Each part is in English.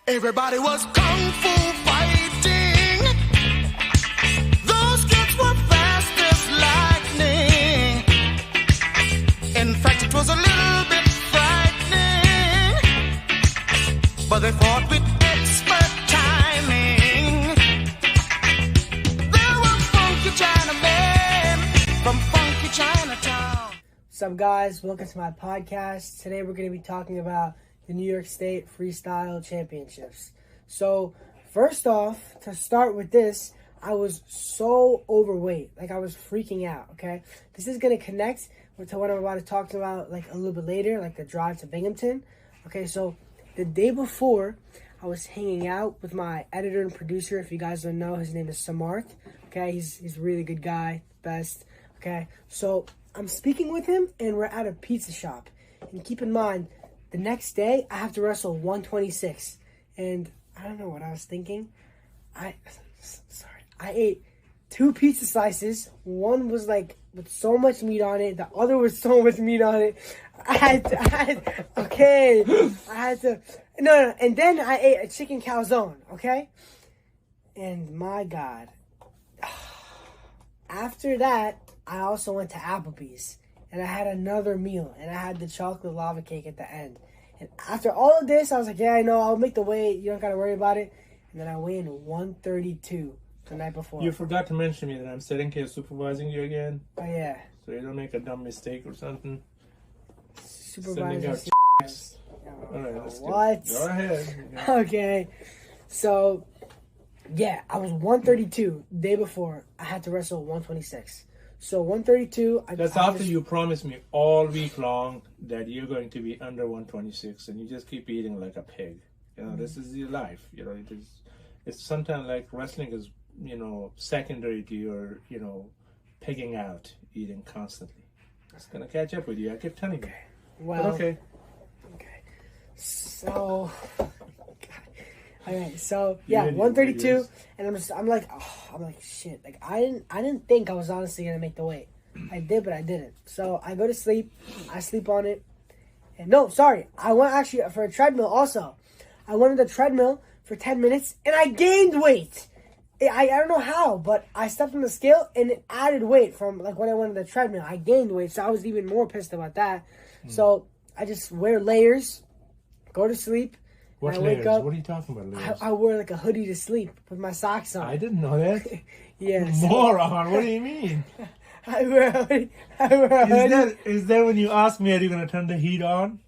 Everybody was kung fu fighting. Those kids were fast as lightning. In fact, it was a little bit frightening, but they fought with expert timing. There were funky Chinamen from funky Chinatown. What's up, guys? Welcome to my podcast. Today we're going to be talking about the New York State Freestyle Championships. So, first off, to start with this, I was so overweight. Like, I was freaking out, okay? This is going to connect to what I'm about to talk about, like, a little bit later, like the drive to Binghamton. Okay, so the day before, I was hanging out with my editor and producer. If you guys don't know, his name is Samarth. Okay, he's a really good guy, best. Okay, so I'm speaking with him, and we're at a pizza shop. And keep in mind, the next day, I have to wrestle 126. And I don't know what I was thinking. I ate 2 pizza slices. One was like with so much meat on it. The other was so much meat on it. No. And then I ate a chicken calzone, okay? And my God. After that, I also went to Applebee's. And I had another meal, and I had the chocolate lava cake at the end. And after all of this, I was like, yeah, I know, I'll make the weight. You don't got to worry about it. And then I weighed in 132 the night before. You forgot to mention me that I'm sitting here supervising you again. Oh, yeah. So you don't make a dumb mistake or something. Supervisor. All right, let's what? Go ahead. Okay. So, yeah, I was 132 the day before. I had to wrestle 126. So 132. That's after you promised me all week long that you're going to be under 126, and you just keep eating like a pig. You know, This is your life. You know, it's sometimes like wrestling is, secondary to your, pigging out, eating constantly. It's gonna catch up with you. I keep telling you. Well, but okay. So, okay, so yeah, 132, and I'm like, shit. Like I didn't think I was honestly gonna make the weight. I did, but I didn't. So I go to sleep. I sleep on it. And no, sorry, I went actually for a treadmill also. I went on the treadmill for 10 minutes, and I gained weight. I don't know how, but I stepped on the scale, and it added weight from like when I went on the treadmill. I gained weight, so I was even more pissed about that. So I just wear layers, go to sleep. What I layers? wake up, what are you talking about, layers? I wear like a hoodie to sleep with my socks on. I didn't know that. Yeah. Moron, what do you mean? I wear a hoodie. Is that when you asked me, are you going to turn the heat on?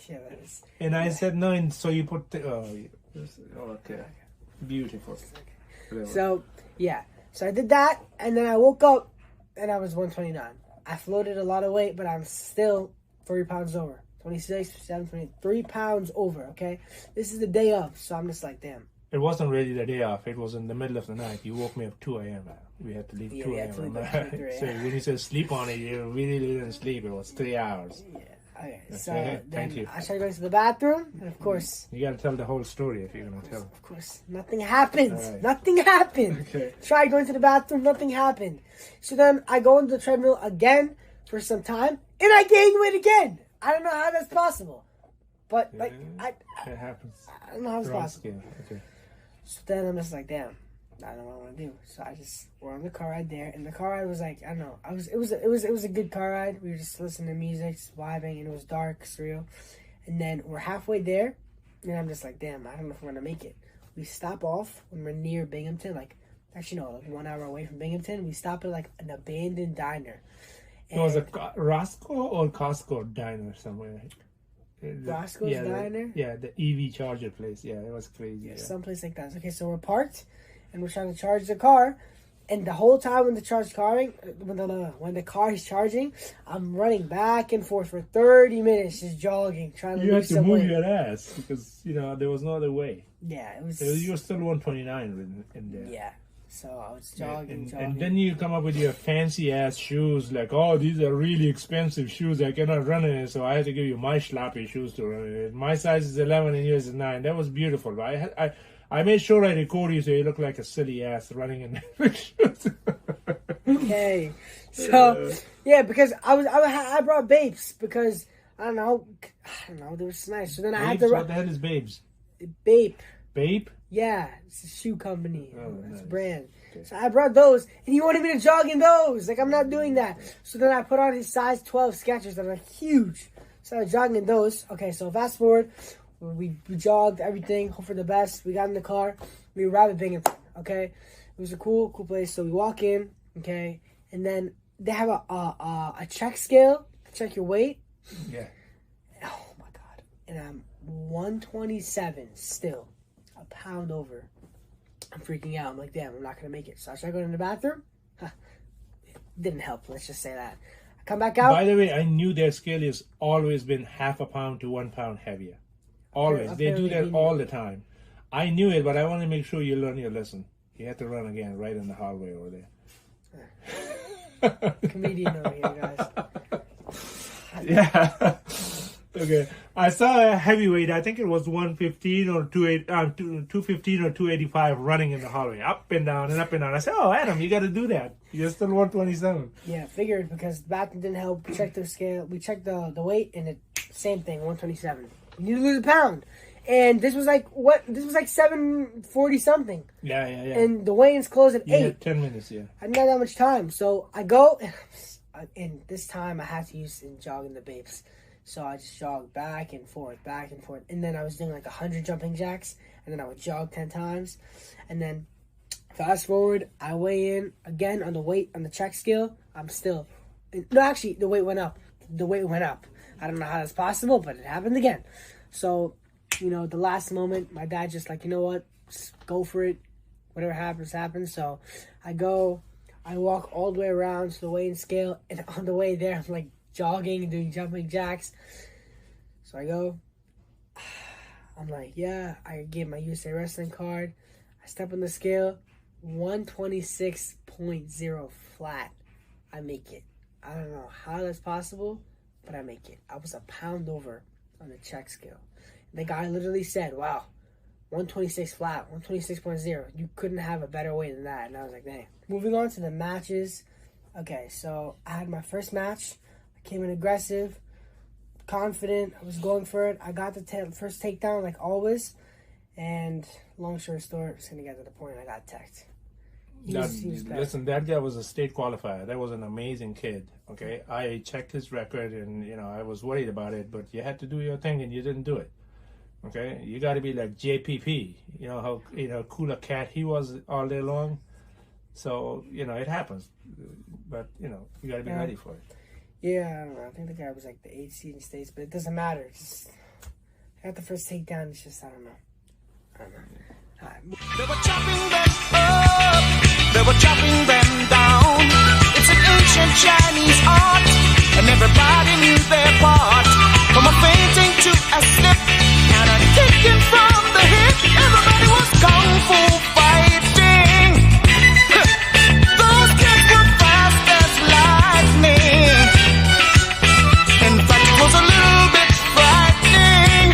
Yeah, that is. And I said no, and so you put okay. Beautiful. So, yeah. So I did that, and then I woke up, and I was 129. I floated a lot of weight, but I'm still 30 pounds over. 26, 7, 23 pounds over, okay? This is the day of, so I'm just like, damn. It wasn't really the day off. It was in the middle of the night. You woke me up 2 a.m. We had to leave 2 a.m. So when you said sleep on it, you really didn't sleep. It was 3 hours. Yeah. Okay, so Thank then you. I started going to the bathroom, and of course... You got to tell the whole story if you're going to tell. Of course. Nothing happened. Right. Nothing happened. Okay. Tried going to the bathroom, nothing happened. So then I go into the treadmill again for some time, and I gained weight again. I don't know how that's possible. But, it happens. I don't know how it's possible. Okay. So then I'm just like, damn, I don't know what I want to do. So we're on the car ride there, and the car ride was like, I don't know, it was a good car ride. We were just listening to music, just vibing, and it was dark, surreal. And then we're halfway there, and I'm just like, damn, I don't know if we're gonna make it. We stop off when we're near Binghamton, like 1 hour away from Binghamton. We stop at like an abandoned diner. It was a Roscoe or Costco diner somewhere. Roscoe's Diner? The EV charger place. Yeah, it was crazy. Yeah. Someplace like that. Okay, so we're parked, and we're trying to charge the car, and the whole time when the car is charging, I'm running back and forth for 30 minutes, just jogging, trying to lose some weight. You had to move your ass because, there was no other way. Yeah, it was... You were still 129 in there. Yeah. So I was jogging. And then you come up with your fancy ass shoes, like, oh, these are really expensive shoes. I cannot run in it, so I had to give you my sloppy shoes to run in it. My size is 11 and yours is 9. That was beautiful. But I made sure I record you so you look like a silly ass running in the shoes. Okay, so Yeah, because I brought Babes because I don't know, they were just nice. So then I had to. What the hell is Babes? Bape. Bape? Yeah, it's a shoe company. Oh, It's nice. a brand. Okay. So I brought those, and he wanted me to jog in those. Like, I'm not doing that. So then I put on his size 12 Skechers that are huge. So I was jogging in those. Okay, so fast forward. We jogged, everything. Hope for the best. We got in the car. We arrived at Binghamton, okay? It was a cool place. So we walk in, okay? And then they have a check scale to check your weight. Yeah. Oh, my God. And I'm 127 still. A pound over. I'm freaking out. I'm like, damn, I'm not going to make it. So I try going to the bathroom. It didn't help. Let's just say that. I come back out. By the way, I knew their scale has always been half a pound to 1 pound heavier. Always. They do that all the time. I knew it, but I want to make sure you learn your lesson. You have to run again right in the hallway over there. Comedian over here, guys. Yeah. Okay. I saw a heavyweight. I think it was 115 or 215 or 285 running in the hallway, up and down and up and down. I said, "Oh, Adam, you got to do that. You're still 127." Yeah, figured because the bathroom didn't help. We checked the scale. We checked the weight, and it same thing, 127. You need to lose a pound. And this was like what? This was like 7:40 something. Yeah. And the weigh-ins closed at 8. Had 10 minutes. Yeah. I didn't have that much time, so I go, and this time I had to use and jog in the Babes. So I just jogged back and forth, and then I was doing like 100 jumping jacks, and then I would jog 10 times, and then fast forward, I weigh in again on the check scale. I'm still, no, actually the weight went up. I don't know how that's possible, but it happened again. So, the last moment, my dad just like, you know what, just go for it. Whatever happens. So I walk all the way around to the weigh-in scale, and on the way there, I'm like jogging and doing jumping jacks. So I go, I'm like, yeah, I gave my USA Wrestling card. I step on the scale, 126.0 flat. I make it. I don't know how that's possible, but I make it. I was a pound over on the check scale. And the guy literally said, wow, 126 flat, 126.0. You couldn't have a better weight than that. And I was like, dang. Moving on to the matches. Okay, so I had my first match. I came in aggressive, confident. I was going for it. I got the first takedown like always. And long story short, it's going to get to the point I got teched. Listen, that guy was a state qualifier. That was an amazing kid. Okay, I checked his record, and I was worried about it, but you had to do your thing, and you didn't do it. Okay, you got to be like JPP. You know how cool a cat he was all day long. So it happens, but you got to be ready for it. Yeah, I don't know. I think the guy was like the 8th seed in states, but it doesn't matter. It's just, I got the first takedown. It's just I don't know. Right. They were chopping them up, they were chopping them down. It's an ancient Chinese art, and everybody knew their part. From a fainting to a slip, and a kicking from the hip. Everybody was kung fu fighting. Those kids were fast as lightning. In fact, it was a little bit frightening.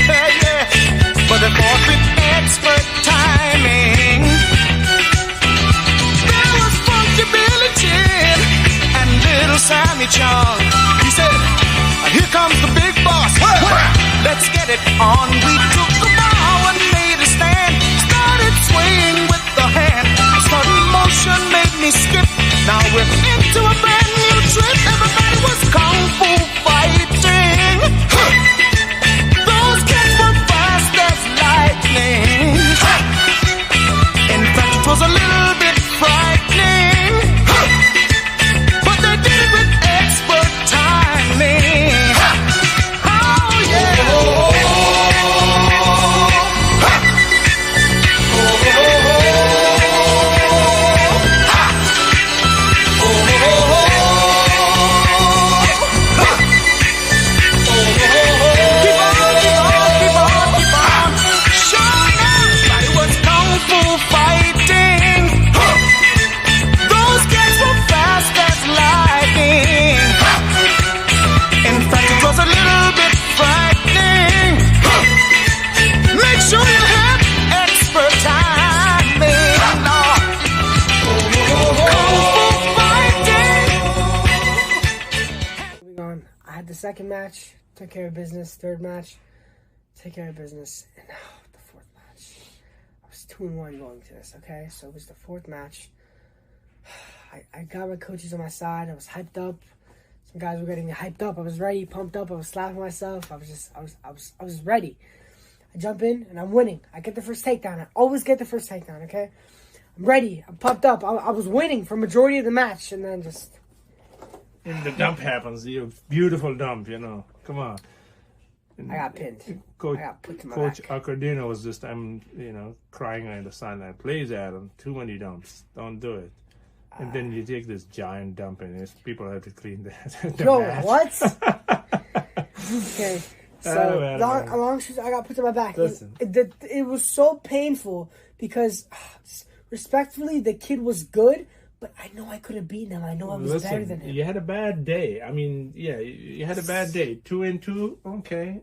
Yeah. But they fought with expert timing. There was Funky Billy Chin and Little Sammy Chung. He said, here comes the big boss. Let's get it on. We took the bow and made a stand. Started swaying with the hand. Sudden motion made me skip. Now we're into a brand new trip. Everybody was kung fu fighting. Those kids were fast as lightning. In fact, it was a little bit frightening. But they did it with expert timing. Oh yeah. the second match, took care of business. Third match, took care of business. And now the fourth match. I was 2-1 going to this, okay? So it was the fourth match. I got my coaches on my side. I was hyped up. Some guys were getting hyped up. I was ready, pumped up. I was slapping myself. I was ready. I jump in and I'm winning. I get the first takedown. I always get the first takedown, okay? I'm ready. I'm pumped up. I was winning for majority of the match, and then just... And the dump happens. The beautiful dump, Come on. And I got pinned. Coach, I got put to my Coach back. Accordino was just, crying on the sideline. Please, Adam, too many dumps. Don't do it. And then you take this giant dump, and people have to clean that. Yo, what? Okay. So, long shoes, I got put to my back. Listen. It was so painful because, respectfully, the kid was good, but I know I could have beaten him. I know I was better than him. You had a bad day. I mean, yeah, you had a bad day. 2-2, okay.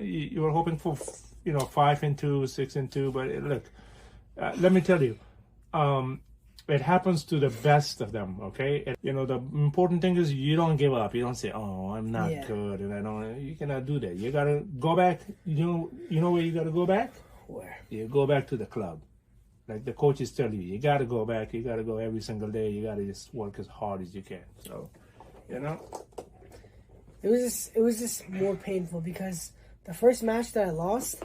You were hoping for, 5-2, 6-2, but look, let me tell you, it happens to the best of them, okay? The important thing is you don't give up. You don't say, "Oh, I'm not good," and you cannot do that. You gotta go back. You know where you gotta go back? Where? You go back to the club. Like the coaches tell you, you gotta go back. You gotta go every single day. You gotta just work as hard as you can. So, It was just more painful because the first match that I lost,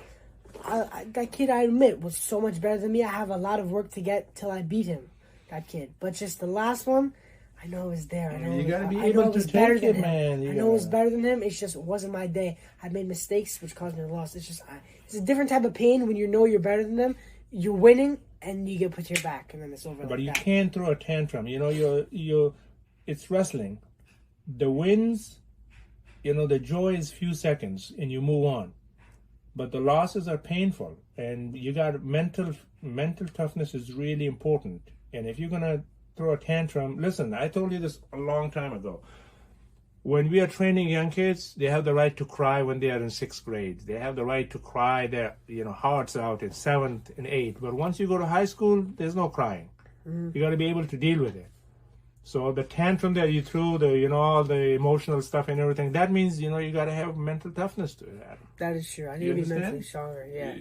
that kid, I admit, was so much better than me. I have a lot of work to get till I beat him. That kid, but just the last one, I know it was there. I know you gotta be I know able it was to better take than it, him. man. I know it was better than him. It's just it wasn't my day. I made mistakes, which caused me to lose. It's just it's a different type of pain when you know you're better than them. You're winning and you get put to your back, and then it's over. But like you that. can't throw a tantrum. It's wrestling. The wins, the joy is few seconds, and you move on. But the losses are painful, and you got mental toughness is really important. And if you're gonna throw a tantrum, listen, I told you this a long time ago. When we are training young kids, they have the right to cry when they are in 6th grade. They have the right to cry their hearts out in 7th and 8th. But once you go to high school, there's no crying. You got to be able to deal with it. So the tantrum that you threw, all the emotional stuff and everything, that means you got to have mental toughness to that. That is true. I need to be mentally stronger. Yeah.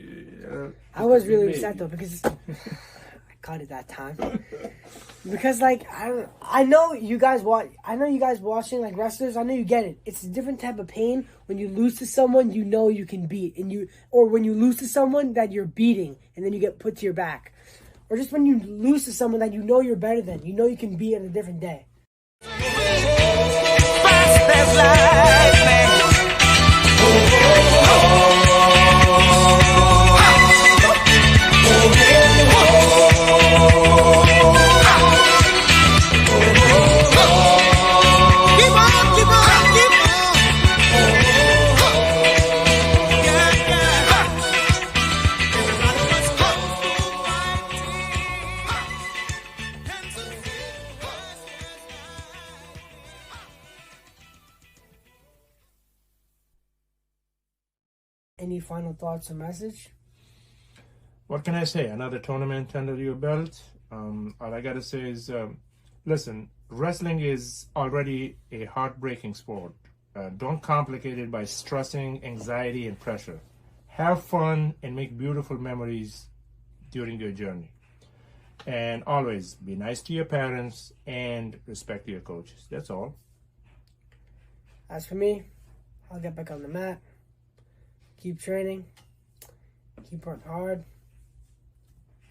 I was was really upset though because I caught it that time. Because I know you guys watching like wrestlers. I know you get it. It's a different type of pain when you lose to someone you can beat, or when you lose to someone that you're beating and then you get put to your back, or just when you lose to someone that you're better than, you can beat on a different day. Fast as lightning. Any final thoughts or message? What can I say? Another tournament under your belt. All I gotta say is, listen, wrestling is already a heartbreaking sport. Don't complicate it by stressing, anxiety, and pressure. Have fun and make beautiful memories during your journey. And always be nice to your parents and respect your coaches. That's all. As for me, I'll get back on the mat, keep training, keep working hard,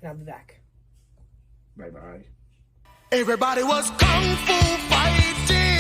and I'll be back. Bye-bye. Everybody was kung fu fighting.